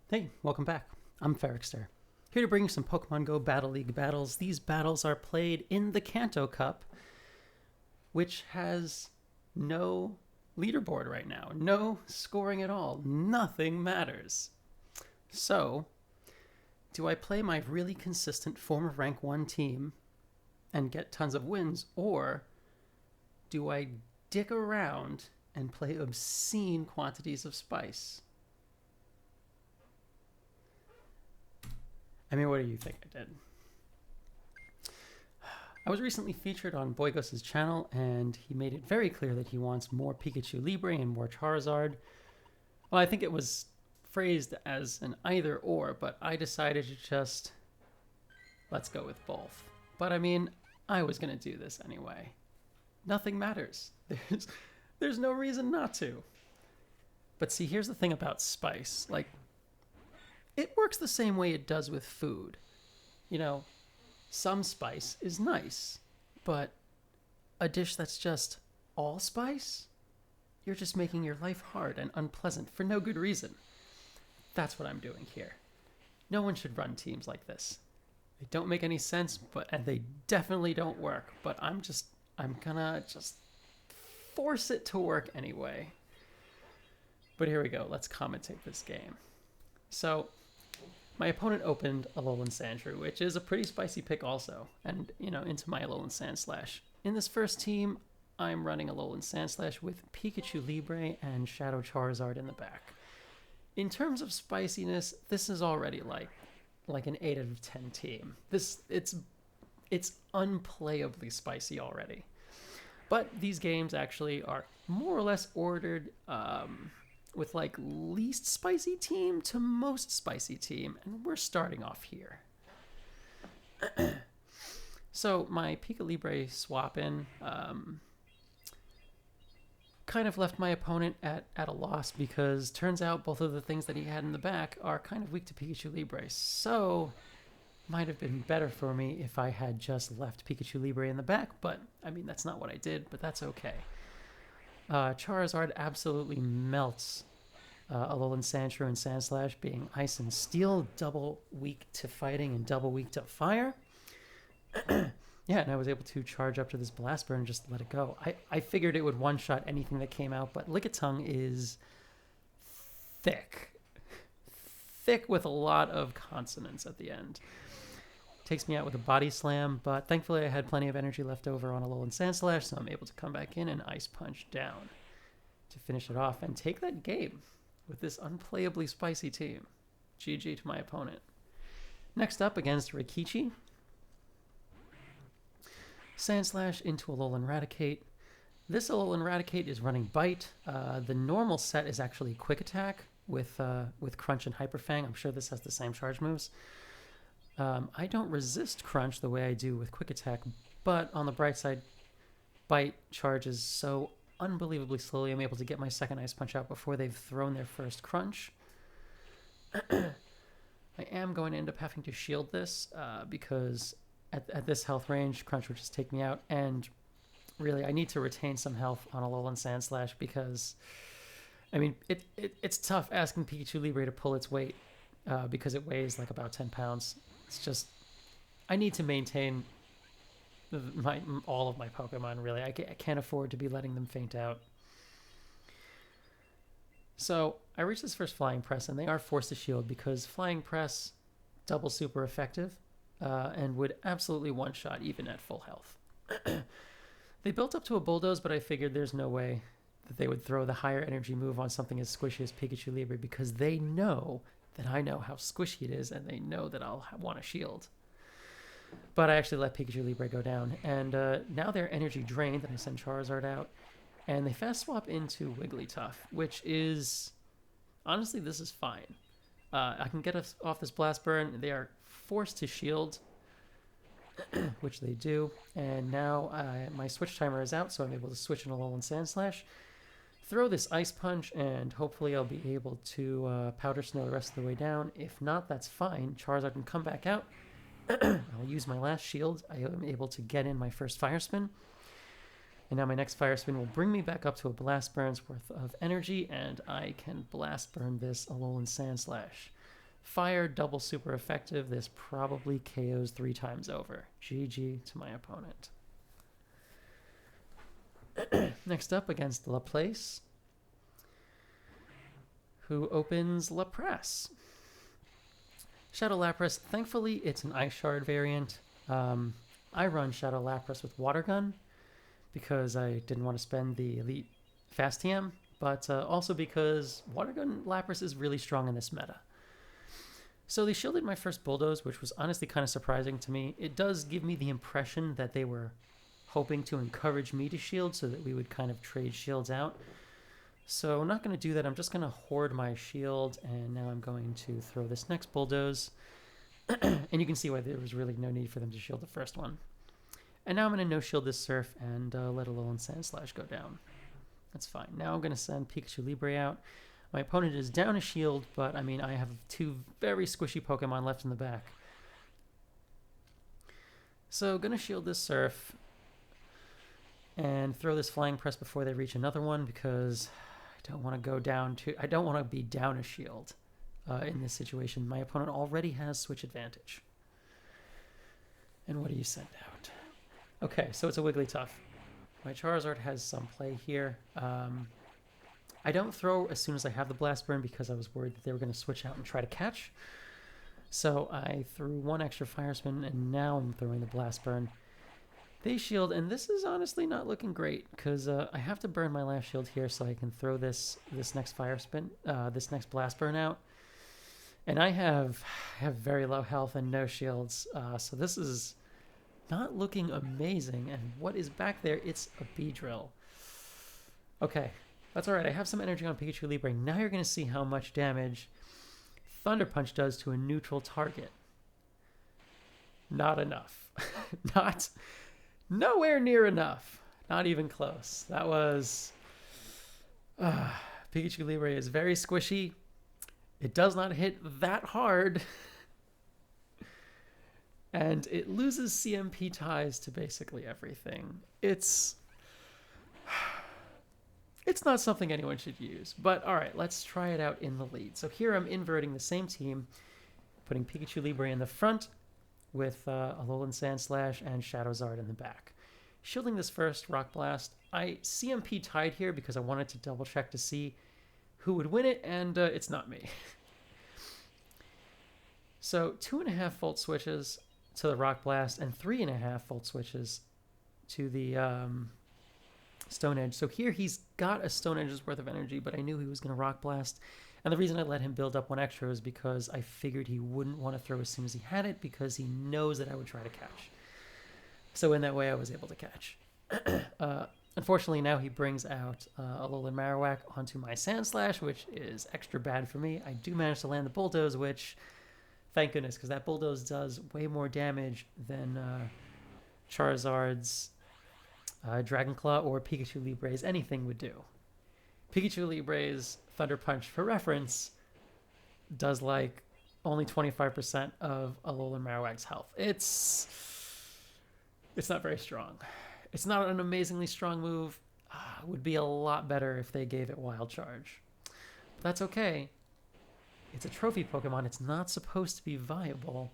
Hey, welcome back. I'm Ferrixter, here to bring you some Pokemon Go Battle League battles. These battles are played in the Kanto Cup, which has no leaderboard right now. No scoring at all. Nothing matters. So, do I play my really consistent former rank 1 team and get tons of wins, or do I dick around and play obscene quantities of spice? I mean, what do you think I did? I was recently featured on Boygos' channel, and he made it very clear that he wants more Pikachu Libre and more Charizard. Well, I think it was phrased as an either or, but I decided to just let's go with both. But I mean, I was going to do this anyway. Nothing matters. There's no reason not to. But see, here's the thing about spice. Like, it works the same way it does with food. You know, some spice is nice, but a dish that's just all spice, you're just making your life hard and unpleasant for no good reason. That's what I'm doing here. No one should run teams like this. They don't make any sense, and they definitely don't work, but I'm gonna just force it to work anyway. But here we go, let's commentate this game. So, my opponent opened Alolan Sandshrew, which is a pretty spicy pick also, and, into my Alolan Sandslash. In this first team, I'm running Alolan Sandslash with Pikachu Libre and Shadow Charizard in the back. In terms of spiciness, this is already like an 8 out of 10 team. It's unplayably spicy already. But these games actually are more or less ordered with least spicy team to most spicy team, and we're starting off here. So my Pika Libre swap in kind of left my opponent at a loss, because turns out both of the things that he had in the back are kind of weak to Pikachu Libre. So might have been better for me if I had just left Pikachu Libre in the back, but I mean, that's not what I did, but that's okay. Charizard absolutely melts Alolan Sandshrew and Sandslash, being Ice and Steel, double weak to fighting and double weak to fire. Yeah, and I was able to charge up to this Blast Burn and just let it go. I figured it would one-shot anything that came out, but Lickitung is thick. Thick with a lot of consonants at the end. Takes me out with a Body Slam, but thankfully I had plenty of energy left over on Alolan Sandslash, so I'm able to come back in and Ice Punch down to finish it off and take that game with this unplayably spicy team. GG to my opponent. Next up, against Rikichi, Sandslash into Alolan Raticate. This Alolan Raticate is running Bite. The normal set is actually Quick Attack with Crunch and Hyper Fang. I'm sure this has the same charge moves. I don't resist Crunch the way I do with Quick Attack, but on the bright side, Bite charges so unbelievably slowly, I'm able to get my second Ice Punch out before they've thrown their first Crunch. I am going to end up having to shield this because at this health range, Crunch would just take me out, and really I need to retain some health on Alolan Sandslash because, I mean, it's tough asking Pikachu Libre to pull its weight because it weighs like about 10 pounds. It's just, I need to maintain all of my Pokemon, really. I can't afford to be letting them faint out. So I reach this first Flying Press, and they are forced to shield because Flying Press, double super effective, and would absolutely one-shot even at full health. They built up to a Bulldoze, but I figured there's no way that they would throw the higher energy move on something as squishy as Pikachu Libre, because they know that I know how squishy it is, and they know that I'll want a shield. But I actually let Pikachu Libre go down, and now they're energy drained, and I send Charizard out, and they fast swap into Wigglytuff, which is, honestly, this is fine. I can get us off this Blast Burn. They are forced to shield, which they do, and now my switch timer is out, so I'm able to switch in Alolan Sandslash, throw this Ice Punch, and hopefully I'll be able to Powder Snow the rest of the way down. If not, that's fine. Charizard can come back out. I'll use my last shield. I am able to get in my first Fire Spin. And now my next Fire Spin will bring me back up to a Blast Burn's worth of energy, and I can Blast Burn this Alolan Sandslash. Fire, double super effective. This probably KOs 3 times over. GG to my opponent. Next up against Laplace, who opens Lapras. Shadow Lapras, thankfully it's an Ice Shard variant. I run Shadow Lapras with Water Gun because I didn't want to spend the Elite Fast TM, but also because Water Gun Lapras is really strong in this meta. So they shielded my first Bulldoze, which was honestly kind of surprising to me. It does give me the impression that they were hoping to encourage me to shield so that we would kind of trade shields out. So I'm not going to do that. I'm just going to hoard my shield, and now I'm going to throw this next Bulldoze. And you can see why there was really no need for them to shield the first one. And now I'm going to no-shield this Surf and let Alolan Sandslash go down. That's fine. Now I'm going to send Pikachu Libre out. My opponent is down a shield, but I mean, I have 2 very squishy Pokemon left in the back. So going to shield this Surf and throw this Flying Press before they reach another one because I don't want to go down to... I don't want to be down a shield in this situation. My opponent already has switch advantage. And what do you send out? Okay, so it's a Wigglytuff. My Charizard has some play here. I don't throw as soon as I have the Blast Burn because I was worried that they were going to switch out and try to catch. So I threw 1 extra Fire Spin, and now I'm throwing the Blast Burn. They shield, and this is honestly not looking great because I have to burn my last shield here so I can throw this next Fire Spin, this next Blast Burn out. And I have very low health and no shields, so this is not looking amazing. And what is back there? It's a Beedrill. Okay, that's all right. I have some energy on Pikachu Libre. Now you're going to see how much damage Thunder Punch does to a neutral target. Not enough. Nowhere near enough. Not even close. That was... Pikachu Libre is very squishy. It does not hit that hard. And it loses CMP ties to basically everything. It's not something anyone should use. But all right, let's try it out in the lead. So here I'm inverting the same team, putting Pikachu Libre in the front, with Alolan Sandslash and Shadowzard in the back. Shielding this first Rock Blast. I CMP tied here because I wanted to double check to see who would win it, and it's not me. So 2.5 volt switches to the Rock Blast and 3.5 volt switches to the Stone Edge. So here he's got a Stone Edge's worth of energy, but I knew he was going to Rock Blast. And the reason I let him build up 1 extra is because I figured he wouldn't want to throw as soon as he had it because he knows that I would try to catch. So in that way, I was able to catch. Unfortunately, now he brings out Alolan Marowak onto my Sandslash, which is extra bad for me. I do manage to land the Bulldoze, which, thank goodness, because that Bulldoze does way more damage than Charizard's Dragon Claw or Pikachu Libre's anything would do. Pikachu Libre's Thunder Punch, for reference, does like only 25% of Alolan Marowak's health. It's not very strong. It's not an amazingly strong move. It would be a lot better if they gave it Wild Charge. But that's okay. It's a trophy Pokemon. It's not supposed to be viable.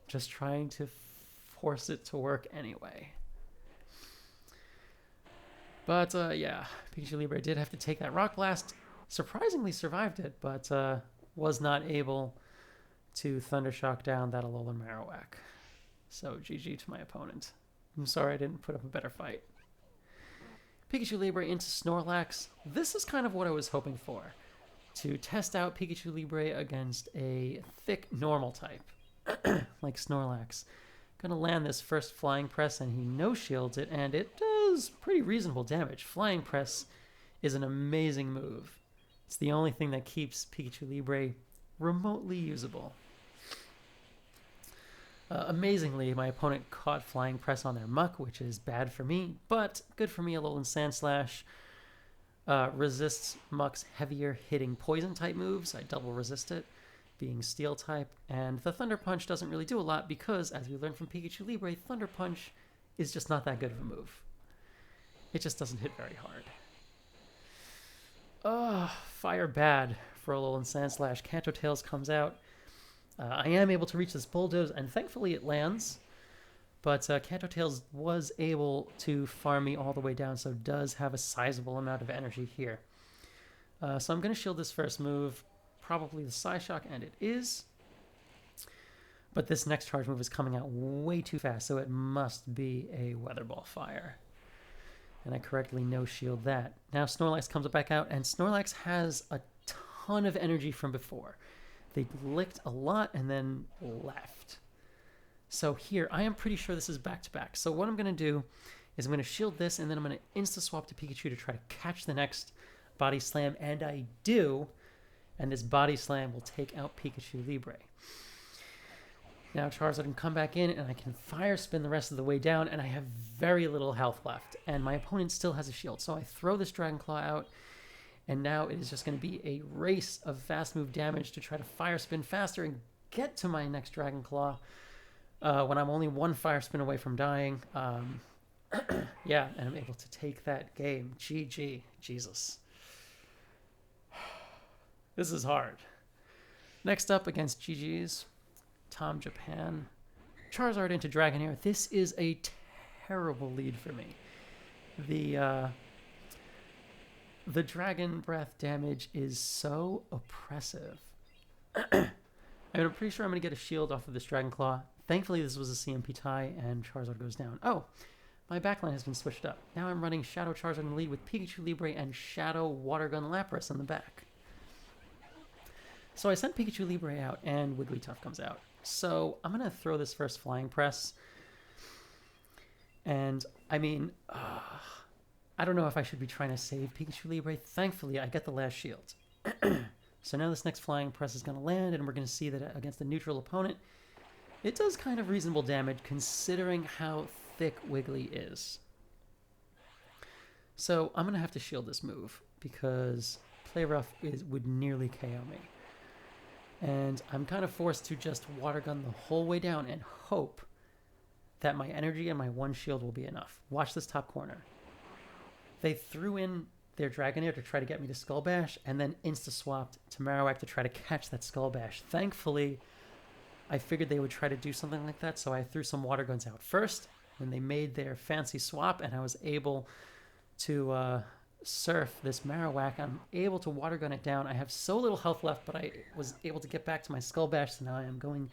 Just trying to force it to work anyway. But yeah, Pikachu Libre did have to take that Rock Blast. Surprisingly survived it, but was not able to Thundershock down that Alolan Marowak. So GG to my opponent. I'm sorry I didn't put up a better fight. Pikachu Libre into Snorlax. This is kind of what I was hoping for. To test out Pikachu Libre against a thick normal type, like Snorlax. Gonna land this first Flying Press, and he no-shields it, and it does pretty reasonable damage. Flying Press is an amazing move. It's the only thing that keeps Pikachu Libre remotely usable. Amazingly, my opponent caught Flying Press on their Muck, which is bad for me, but good for me. Alolan Sandslash resists Muck's heavier hitting poison type moves. I double resist it, being steel type, and the Thunder Punch doesn't really do a lot because, as we learned from Pikachu Libre, Thunder Punch is just not that good of a move. It just doesn't hit very hard. Fire bad for Alolan Sandslash. Kanto Tails comes out. I am able to reach this bulldoze, and thankfully it lands. But Kanto Tails was able to farm me all the way down, so does have a sizable amount of energy here. So I'm going to shield this first move, probably the Psyshock, and it is. But this next charge move is coming out way too fast, so it must be a Weather Ball Fire. And I correctly no-shield that. Now Snorlax comes back out, and Snorlax has a ton of energy from before. They licked a lot and then left. So here, I am pretty sure this is back-to-back. So what I'm going to do is I'm going to shield this, and then I'm going to insta-swap to Pikachu to try to catch the next Body Slam, and I do, and this Body Slam will take out Pikachu Libre. Now Charizard can come back in, and I can Fire Spin the rest of the way down, and I have very little health left, and my opponent still has a shield. So I throw this Dragon Claw out, and now it is just going to be a race of fast move damage to try to Fire Spin faster and get to my next Dragon Claw when I'm only one Fire Spin away from dying. Yeah, and I'm able to take that game. GG. Jesus. This is hard. Next up against GG's, Tom Japan. Charizard into Dragonair. This is a terrible lead for me. The Dragon Breath damage is so oppressive. I'm pretty sure I'm going to get a shield off of this Dragon Claw. Thankfully, this was a CMP tie, and Charizard goes down. Oh, my backline has been switched up. Now I'm running Shadow Charizard in the lead with Pikachu Libre and Shadow Water Gun Lapras in the back. So I sent Pikachu Libre out, and Wigglytuff comes out. So I'm going to throw this first Flying Press. And, I mean, I don't know if I should be trying to save Pikachu Libre. Thankfully, I get the last shield. So now this next Flying Press is going to land, and we're going to see that against the neutral opponent, it does kind of reasonable damage considering how thick Wiggly is. So I'm going to have to shield this move because Play Rough would nearly KO me. And I'm kind of forced to just Water Gun the whole way down and hope that my energy and my one shield will be enough. Watch this top corner. They threw in their Dragonair to try to get me to Skull Bash, and then insta-swapped to Marowak to try to catch that Skull Bash. Thankfully, I figured they would try to do something like that, so I threw some Water Guns out first when they made their fancy swap, and I was able to surf this Marowak. I'm able to Water Gun it down. I have so little health left, but I was able to get back to my Skull Bash, so now I am going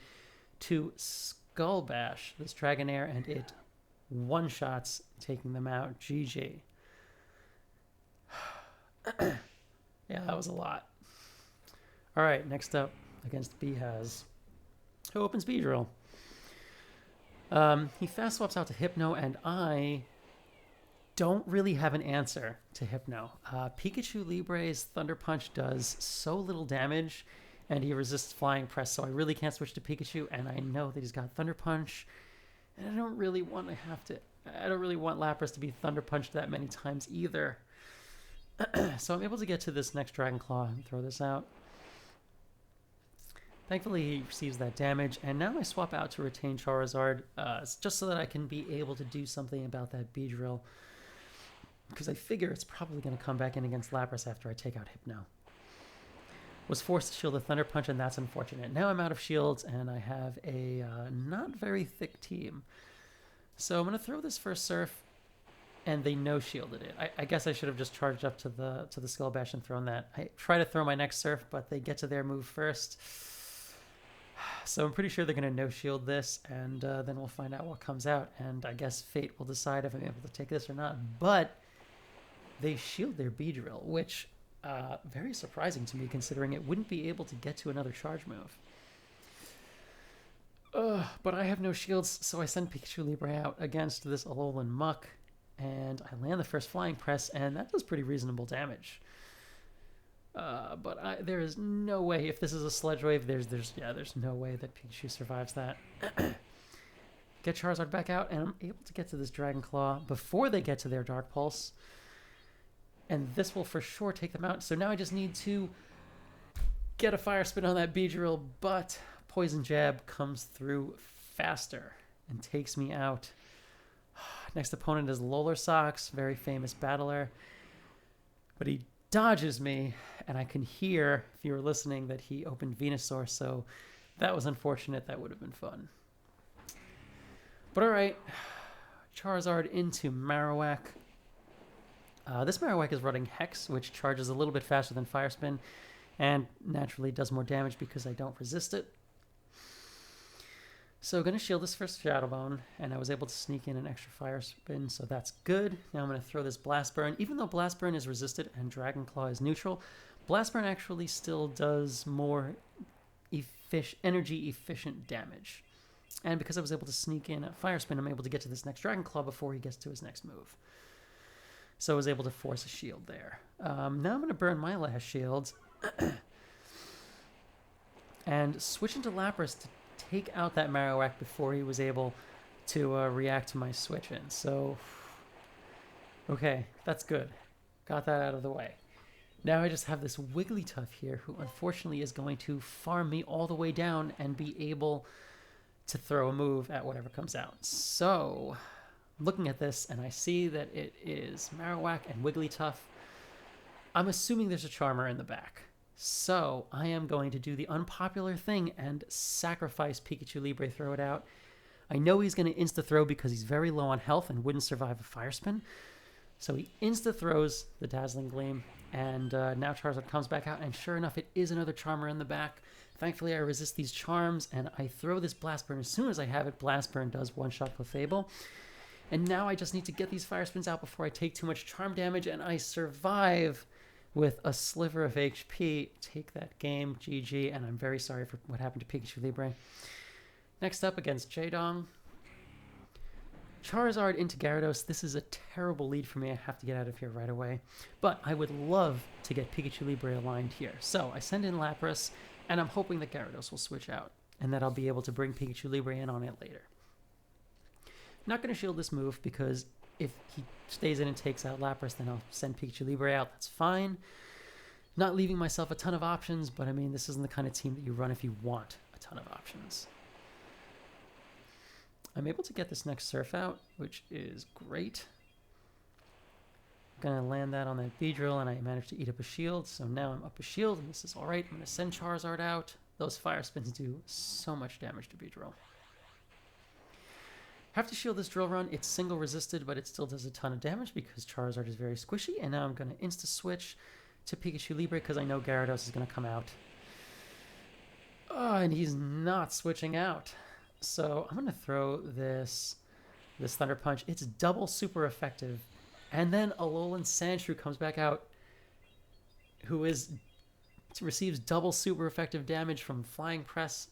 to Skull Bash this Dragonair, and it one-shots, taking them out. GG. Yeah, that was a lot. All right, next up against Behaz, who opens Beedrill. He fast swaps out to Hypno, and I don't really have an answer to Hypno. Pikachu Libre's Thunder Punch does so little damage, and he resists Flying Press, so I really can't switch to Pikachu, and I know that he's got Thunder Punch, and I don't really want Lapras to be Thunder Punched that many times either. So I'm able to get to this next Dragon Claw and throw this out. Thankfully, he receives that damage, and now I swap out to retain Charizard, just so that I can be able to do something about that Beedrill, because I figure it's probably going to come back in against Lapras after I take out Hypno. Was forced to shield the Thunder Punch, and that's unfortunate. Now I'm out of shields, and I have a not very thick team. So I'm going to throw this first Surf, and they no-shielded it. I guess I should have just charged up to the Skull Bash and thrown that. I try to throw my next Surf, but they get to their move first. So I'm pretty sure they're going to no-shield this, and then we'll find out what comes out. And I guess fate will decide if I'm able to take this or not. But they shield their Beedrill, which very surprising to me, considering it wouldn't be able to get to another charge move. But I have no shields, so I send Pikachu Libre out against this Alolan Muck, and I land the first Flying Press, and that does pretty reasonable damage. But there is no way, if this is a Sludge Wave, there's no way that Pikachu survives that. Get Charizard back out, and I'm able to get to this Dragon Claw before they get to their Dark Pulse. And this will for sure take them out. So now I just need to get a Fire Spin on that Beedrill, but Poison Jab comes through faster and takes me out. Next opponent is Lolar Socks, very famous battler. But he dodges me, and I can hear, if you were listening, that he opened Venusaur, so That was unfortunate. That would have been fun. But alright. Charizard into Marowak. This Marowak is running Hex, which charges a little bit faster than Fire Spin, and naturally does more damage because I don't resist it. So going to shield this first Shadow Bone, and I was able to sneak in an extra Fire Spin, so that's good. Now I'm going to throw this Blast Burn. Even though Blast Burn is resisted and Dragon Claw is neutral, Blast Burn actually still does more energy efficient damage. And because I was able to sneak in a Fire Spin, I'm able to get to this next Dragon Claw before he gets to his next move. So I was able to force a shield there. Now I'm going to burn my last shield and switch into Lapras to take out that Marowak before he was able to react to my switch in. So, okay, that's good. Got that out of the way. Now I just have this Wigglytuff here who unfortunately is going to farm me all the way down and be able to throw a move at whatever comes out. So, looking at this and I see that it is Marowak and Wigglytuff, I'm assuming there's a Charmer in the back. So I am going to do the unpopular thing and sacrifice Pikachu Libre, throw it out. I know he's going to insta-throw because he's very low on health and wouldn't survive a Fire Spin. So he insta-throws the Dazzling Gleam, and now Charizard comes back out, and sure enough, it is another Charmer in the back. Thankfully, I resist these charms, and I throw this Blast Burn. As soon as I have it, Blast Burn does one-shot Clefable. And now I just need to get these Fire Spins out before I take too much charm damage, and I survive with a sliver of HP. Take that game, GG, and I'm very sorry for what happened to Pikachu Libre. Next up against Jaedong. Charizard into Gyarados. This is a terrible lead for me. I have to get out of here right away. But I would love to get Pikachu Libre aligned here. So I send in Lapras, and I'm hoping that Gyarados will switch out, and that I'll be able to bring Pikachu Libre in on it later. Not going to shield this move because if he stays in and takes out Lapras, then I'll send Pikachu Libre out. That's fine. Not leaving myself a ton of options, but I mean, this isn't the kind of team that you run if you want a ton of options. I'm able to get this next Surf out, which is great. I'm going to land that on that Beedrill, and I managed to eat up a shield, so now I'm up a shield, and this is alright. I'm going to send Charizard out. Those Fire Spins do so much damage to Beedrill. Have to shield this Drill Run. It's single resisted, but it still does a ton of damage because Charizard is very squishy. And now I'm going to insta-switch to Pikachu Libre because I know Gyarados is going to come out. Oh, and he's not switching out. So I'm going to throw this Thunder Punch. It's double super effective. And then Alolan Sandshrew comes back out, who receives double super effective damage from Flying Press.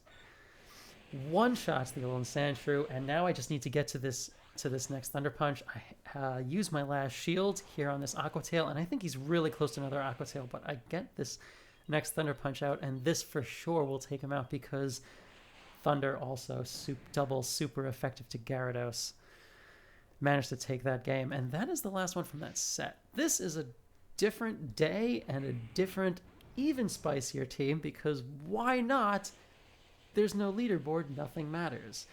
One-shots the Alolan Sandshrew, and now I just need to get to this next Thunder Punch. I use my last shield here on this Aqua Tail, and I think he's really close to another Aqua Tail, but I get this next Thunder Punch out, and this for sure will take him out because Thunder also double super effective to Gyarados. Managed to take that game, and that is the last one from that set. This is a different day and a different, even spicier team because why not? There's no leaderboard, nothing matters.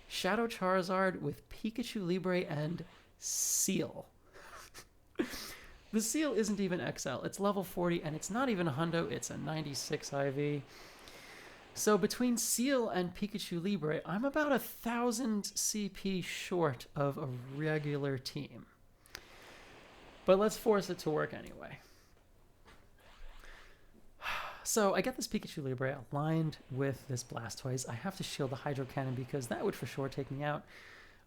Shadow Charizard with Pikachu Libre and Seal. The Seal isn't even XL. It's level 40, and it's not even a hundo. It's a 96 IV. So between Seal and Pikachu Libre, I'm about 1,000 CP short of a regular team. But let's force it to work anyway. So I get this Pikachu Libre aligned with this Blastoise. I have to shield the Hydro Cannon because that would for sure take me out.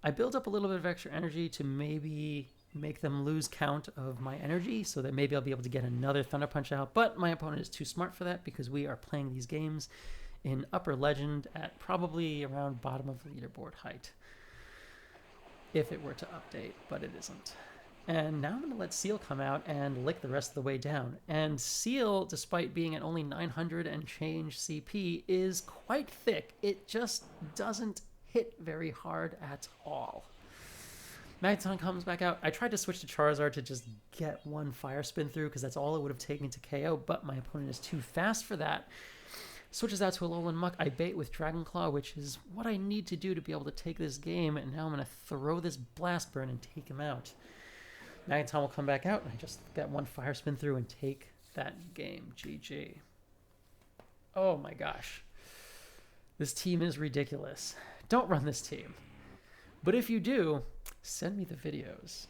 I build up a little bit of extra energy to maybe make them lose count of my energy so that maybe I'll be able to get another Thunder Punch out. But my opponent is too smart for that because we are playing these games in Upper Legend at probably around bottom of leaderboard height. If it were to update, but it isn't. And now I'm going to let Seal come out and lick the rest of the way down. And Seal, despite being at only 900 and change CP, is quite thick. It just doesn't hit very hard at all. Magneton comes back out. I tried to switch to Charizard to just get one Fire Spin through because that's all it would have taken to KO, but my opponent is too fast for that. Switches out to Alolan Muck. I bait with Dragon Claw, which is what I need to do to be able to take this game, and now I'm going to throw this Blast Burn and take him out. Magneton will come back out, and I just get one Fire Spin through and take that game. GG. Oh my gosh. This team is ridiculous. Don't run this team. But if you do, send me the videos.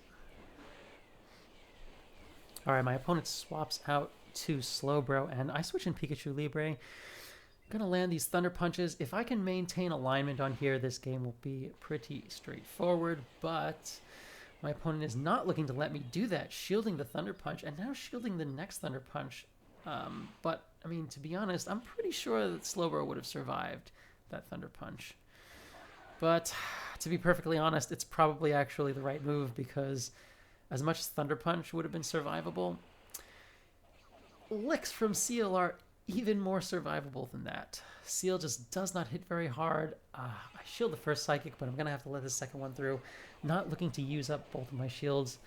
All right, my opponent swaps out to Slowbro, and I switch in Pikachu Libre. I'm gonna land these Thunder Punches. If I can maintain alignment on here, this game will be pretty straightforward, but my opponent is not looking to let me do that, shielding the Thunder Punch, and now shielding the next Thunder Punch. But, I mean, to be honest, I'm pretty sure that Slowbro would have survived that Thunder Punch. But, to be perfectly honest, it's probably actually the right move, because as much as Thunder Punch would have been survivable, Licks from Seal are even more survivable than that. Seal just does not hit very hard. I shield the first Psychic, but I'm going to have to let the second one through. Not looking to use up both of my shields.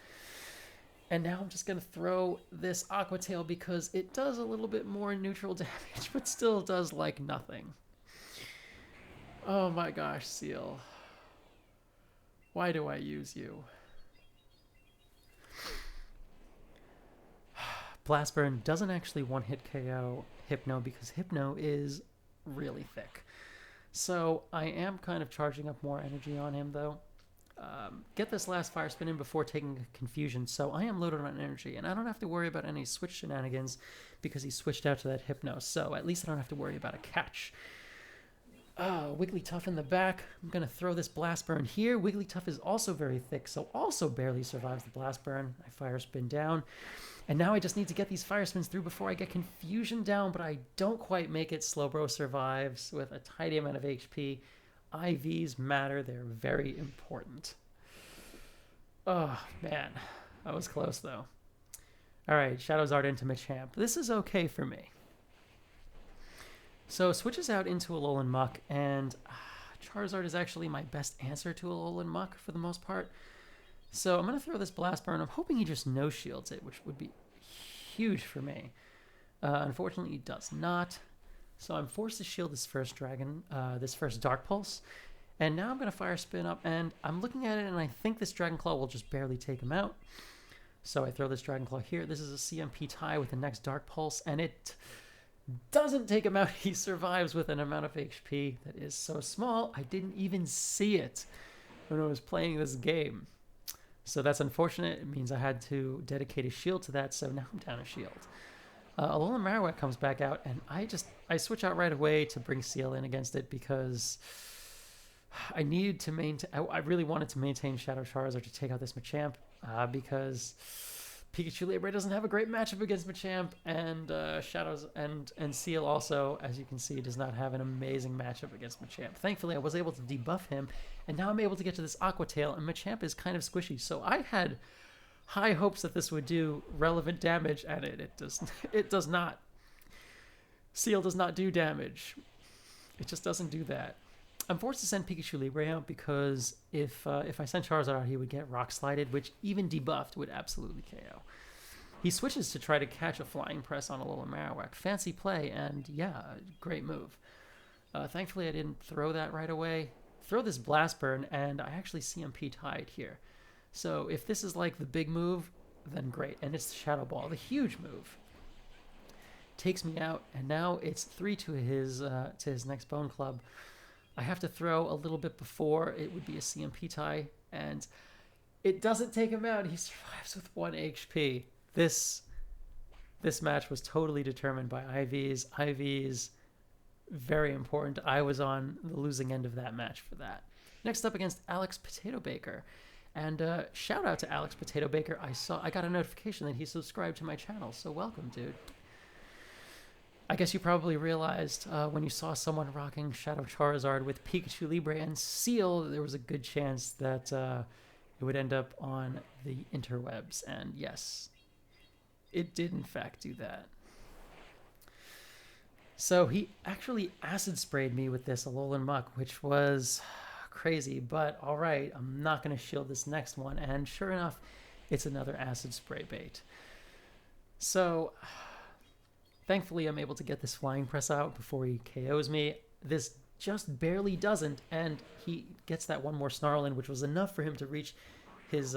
And now I'm just going to throw this Aqua Tail because it does a little bit more neutral damage, but still does like nothing. Oh my gosh, Seal. Why do I use you? Blast Burn doesn't actually one-hit KO Hypno because Hypno is really thick. So I am kind of charging up more energy on him though. Get this last Fire Spin in before taking a Confusion, so I am loaded on energy, and I don't have to worry about any switch shenanigans because he switched out to that Hypno, so at least I don't have to worry about a catch. Wigglytuff in the back. I'm going to throw this Blast Burn here. Wigglytuff is also very thick, so also barely survives the Blast Burn. I Fire Spin down. And now I just need to get these Fire Spins through before I get Confusion down, but I don't quite make it. Slowbro survives with a tidy amount of HP. IVs matter. They're very important. Oh, man. That was close, though. All right, Shadowzard into Machamp. This is okay for me. So switches out into Alolan Muck, and Charizard is actually my best answer to Alolan Muck for the most part. So I'm going to throw this Blast Burn. I'm hoping he just no-shields it, which would be huge for me. Unfortunately, he does not. So I'm forced to shield this first this first Dark Pulse. And now I'm going to Fire Spin up, and I'm looking at it, and I think this Dragon Claw will just barely take him out. So I throw this Dragon Claw here. This is a CMP tie with the next Dark Pulse, and it doesn't take him out. He survives with an amount of HP that is so small, I didn't even see it when I was playing this game. So that's unfortunate. It means I had to dedicate a shield to that, so now I'm down a shield. Alolan Marowak comes back out, and I switch out right away to bring Seal in against it because I needed to maintain. I really wanted to maintain Shadow Charizard to take out this Machamp because Pikachu Libre doesn't have a great matchup against Machamp, and Shadows and Seal also, as you can see, does not have an amazing matchup against Machamp. Thankfully, I was able to debuff him, and now I'm able to get to this Aqua Tail, and Machamp is kind of squishy, so I had high hopes that this would do relevant damage, and it does not. Seal does not do damage. It just doesn't do that. I'm forced to send Pikachu Libre out because if I sent Charizard out, he would get Rock Slided, which even debuffed would absolutely KO. He switches to try to catch a Flying Press on Alolan Marowak. Fancy play, and yeah, great move. Thankfully, I didn't throw that right away. Throw this Blast Burn, and I actually CMP tied here. So if this is like the big move, then great. And it's the Shadow Ball, the huge move. Takes me out, and now it's 3 to his next Bone Club. I have to throw a little bit before it would be a CMP tie, and it doesn't take him out. He survives with 1 HP. This match was totally determined by IVs. IVs, very important. I was on the losing end of that match for that. Next up against Alex Potato Baker. And shout out to Alex Potato Baker. I got a notification that he subscribed to my channel, so welcome, dude. I guess you probably realized when you saw someone rocking Shadow Charizard with Pikachu Libre and Seal, there was a good chance that it would end up on the interwebs. And yes, it did in fact do that. So he actually acid sprayed me with this Alolan Muck, which was crazy, but all right, I'm not going to shield this next one. And sure enough, it's another acid spray bait. So thankfully, I'm able to get this Flying Press out before he KOs me. This just barely doesn't, and he gets that one more Snarl in, which was enough for him to reach his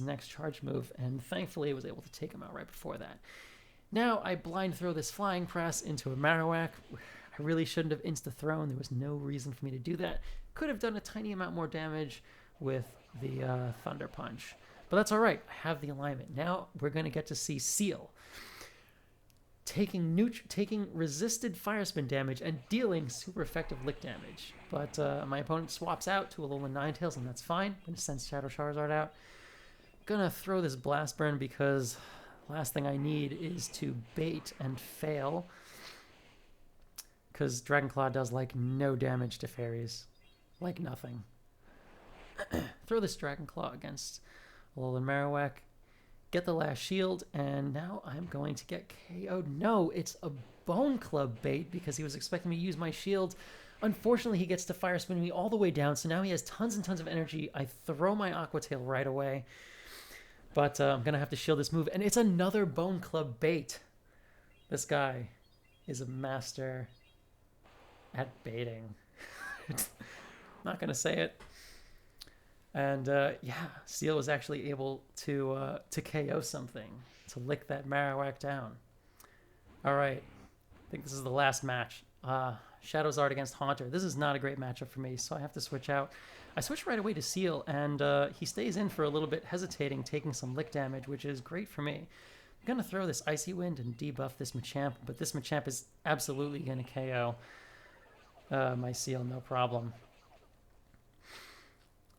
next charge move, and thankfully I was able to take him out right before that. Now I blind throw this Flying Press into a Marowak. I really shouldn't have insta-thrown. There was no reason for me to do that. Could have done a tiny amount more damage with the Thunder Punch. But that's all right. I have the alignment. Now we're going to get to see Seal taking resisted fire spin damage and dealing super effective lick damage. But my opponent swaps out to Alolan Ninetales, and that's fine. I'm going to send Shadow Charizard out. Gonna throw this Blast Burn because last thing I need is to bait and fail. Because Dragon Claw does like no damage to fairies. Like nothing. Throw this Dragon Claw against Alolan Marowak. Get the last shield, and now I'm going to get KO'd. No, it's a Bone Club bait because he was expecting me to use my shield. Unfortunately, he gets to fire spin me all the way down, so now he has tons and tons of energy. I throw my Aqua Tail right away, but I'm going to have to shield this move, and it's another Bone Club bait. This guy is a master at baiting. Not going to say it. And yeah, Seal was actually able to KO something, to lick that Marowak down. All right, I think this is the last match. Shadowzard against Haunter. This is not a great matchup for me, so I have to switch out. I switch right away to Seal, and he stays in for a little bit, hesitating, taking some lick damage, which is great for me. I'm going to throw this Icy Wind and debuff this Machamp, but this Machamp is absolutely going to KO my Seal, no problem.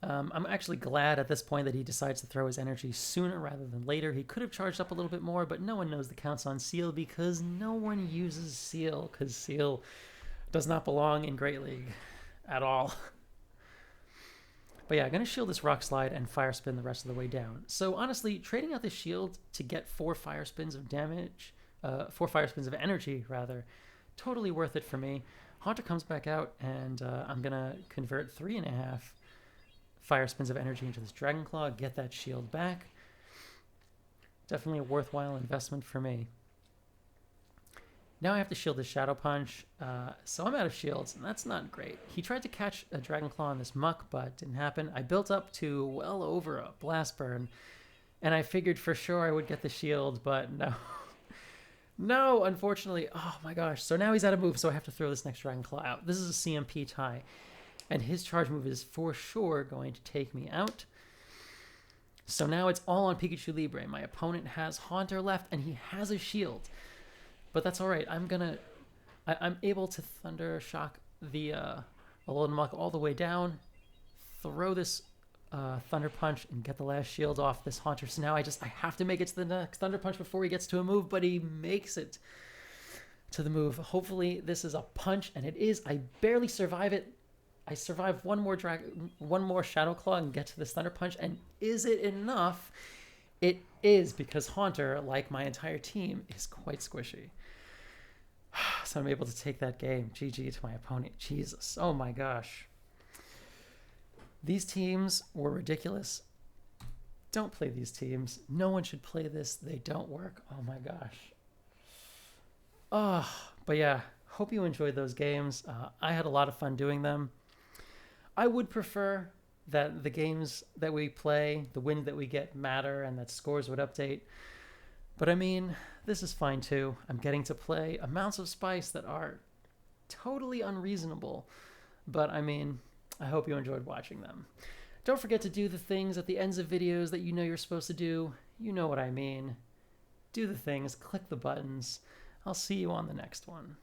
I'm actually glad at this point that he decides to throw his energy sooner rather than later. He could have charged up a little bit more, but no one knows the counts on Seal because no one uses Seal, because Seal does not belong in Great League at all. But yeah, I'm going to shield this Rock Slide and Fire Spin the rest of the way down. So honestly, trading out the shield to get 4 Fire Spins of damage, 4 Fire Spins of energy, rather, totally worth it for me. Haunter comes back out, and I'm going to convert 3.5 Fire Spins of energy into this Dragon Claw, get that shield back. Definitely a worthwhile investment for me. Now I have to shield this Shadow Punch, so I'm out of shields, and that's not great. He tried to catch a Dragon Claw on this Muck, but didn't happen. I built up to well over a Blast Burn, and I figured for sure I would get the shield, but no. No, unfortunately. Oh my gosh. So now he's out of move, so I have to throw this next Dragon Claw out. This is a CMP tie. And his charge move is for sure going to take me out. So now it's all on Pikachu Libre. My opponent has Haunter left, and he has a shield. But that's all right. I'm able to Thunder Shock the Alolan Muck all the way down, throw this Thunder Punch, and get the last shield off this Haunter. So now I have to make it to the next Thunder Punch before he gets to a move, but he makes it to the move. Hopefully this is a punch, and it is. I barely survive it. I survive one more Shadow Claw and get to this Thunder Punch, and is it enough? It is, because Haunter, like my entire team, is quite squishy. So I'm able to take that game. GG to my opponent. Jesus. Oh my gosh. These teams were ridiculous. Don't play these teams. No one should play this. They don't work. Oh my gosh. Oh, but yeah, hope you enjoyed those games. I had a lot of fun doing them. I would prefer that the games that we play, the wins that we get matter, and that scores would update. But I mean, this is fine too. I'm getting to play amounts of spice that are totally unreasonable. But I mean, I hope you enjoyed watching them. Don't forget to do the things at the ends of videos that you know you're supposed to do. You know what I mean. Do the things, click the buttons. I'll see you on the next one.